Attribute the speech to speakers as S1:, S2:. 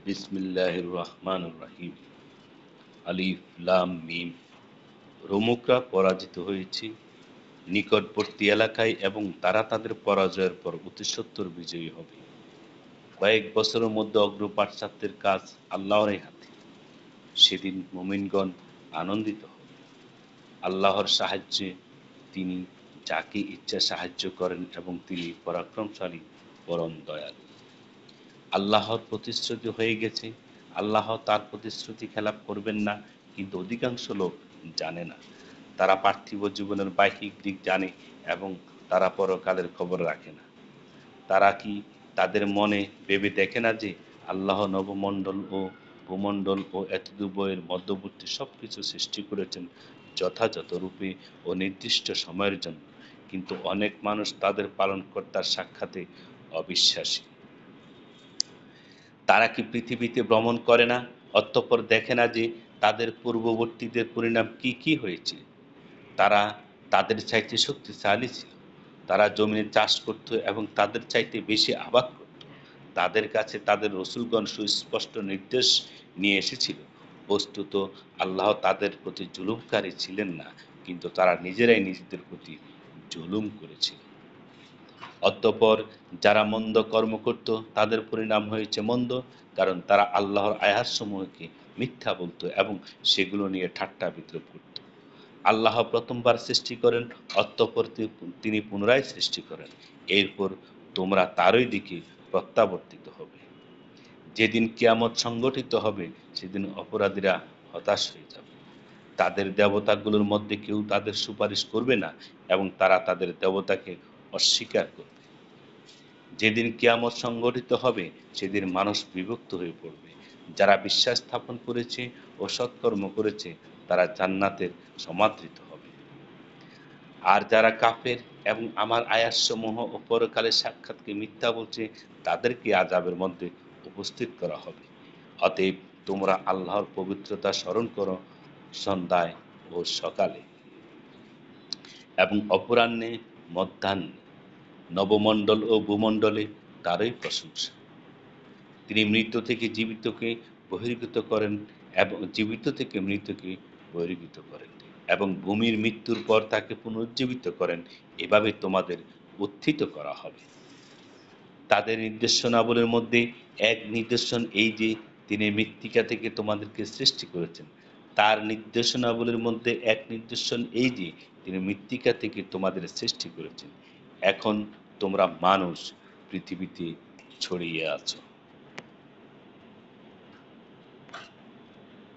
S1: বিসমিল্লাহির রহমানির রহিম। আলিফ লাম মিম। রোমকরা পরাজিত হয়েছে নিকটবর্তী এলাকায় এবং তারা তাদের পরাজয়ের পর অতিসত্বর বিজয়ী হবে। কয়েক বছরের মধ্যে অগ্রপাশ্চাত্যের কাজ আল্লাহরই হাতে। সেদিন মুমিনগণ আনন্দিত হবে আল্লাহর সাহায্যে। তিনি যাকে ইচ্ছা সাহায্য করেন এবং তিনি পরাক্রমশালী, পরম দয়ালু। আল্লাহর প্রতিশ্রুতি হয়ে গেছে, আল্লাহ তার প্রতিশ্রুতি খেলাপ করবেন না, কিন্তু অধিকাংশ লোক জানে না। তারা পার্থিব জীবনের বাহ্যিক দিক জানে এবং তারা পরকালের খবর রাখে না। তারা কি তাদের মনে ভেবে দেখে না যে আল্লাহ নবমণ্ডল ও ভূমণ্ডল ও এতদুভয়ের মধ্যবর্তী সবকিছু সৃষ্টি করেছেন যথাযথ রূপে ও নির্দিষ্ট সময়ের জন্য, কিন্তু অনেক মানুষ তাদের পালনকর্তার সাক্ষাতে অবিশ্বাসী। তারা কি পৃথিবীতে ভ্রমণ করে না, অতঃপর দেখে না যে তাদের পূর্ববর্তীদের পরিণাম কি কি হয়েছে? তারা তাদের চাইতে শক্তিশালী ছিল, তারা জমিনে চাষ করত এবং তাদের চাইতে বেশি আবাদ করত। তাদের কাছে তাদের রসুলগণ সুস্পষ্ট নির্দেশ নিয়ে এসেছিল। বস্তুত আল্লাহ তাদের প্রতি জুলুমকারী ছিলেন না, কিন্তু তারা নিজেরাই নিজেদের প্রতি জুলুম করেছিল। অতঃপর যারা মন্দ কর্ম করত তাদের পরিণাম হয়েছে মন্দ, কারণ তারা আল্লাহর আয়াতসমূহকে মিথ্যা বলত এবং সেগুলো নিয়ে ঠাট্টা বিদ্রূপ করত। আল্লাহ প্রথমবার সৃষ্টি করেন, অতঃপর তিনি পুনরায় সৃষ্টি করেন। এরপর তোমরা তারই দিকে প্রত্যাবর্তিত হবে। যেদিন কিয়ামত সংগঠিত হবে সেদিন অপরাধীরা হতাশ হয়ে যাবে। তাদের দেবতাগুলোর মধ্যে কেউ তাদের সুপারিশ করবে না এবং তারা তাদের দেবতাকে অস্বীকার করবে। যেদিন কিয়ামত সংগঠিত হবে সেদিন মানুষ বিভক্ত হয়ে পড়বে। যারা বিশ্বাস স্থাপন করেছে ও সৎকর্ম করেছে তারা জান্নাতের সমাদৃত হবে, আর যারা কাফের এবং আমার আয়াতসমূহ ও পরকালের সাক্ষাৎকে মিথ্যা বলছে তাদেরকে আযাবের মধ্যে উপস্থিত করা হবে। অতএব তোমরা আল্লাহর পবিত্রতা স্মরণ করো সন্ধ্যায় ও সকালে এবং অপরাহ্নে, মধ্যাহ্নে। নবমণ্ডল ও ভূমণ্ডলে তারই প্রশংসা। তিনি মৃত থেকে জীবিতকে বহির্গত করেন এবং জীবিত থেকে মৃতকে বহির্গত করেন এবং ভূমির মৃত্যুর পর তাকে পুনরুজ্জীবিত করেন। এভাবে তোমাদের উত্থিত করা হবে। তাদের নির্দেশনাবলীর মধ্যে এক নিদর্শন এই যে তিনি মৃত্তিকা থেকে তোমাদেরকে সৃষ্টি করেছেন। তার নির্দেশনাবলীর মধ্যে এক নিদর্শন এই যে তিনি মৃত্তিকা থেকে তোমাদের সৃষ্টি করেছেন। এখন তোমরা মানুষ পৃথিবীতে ছড়িয়ে আছো।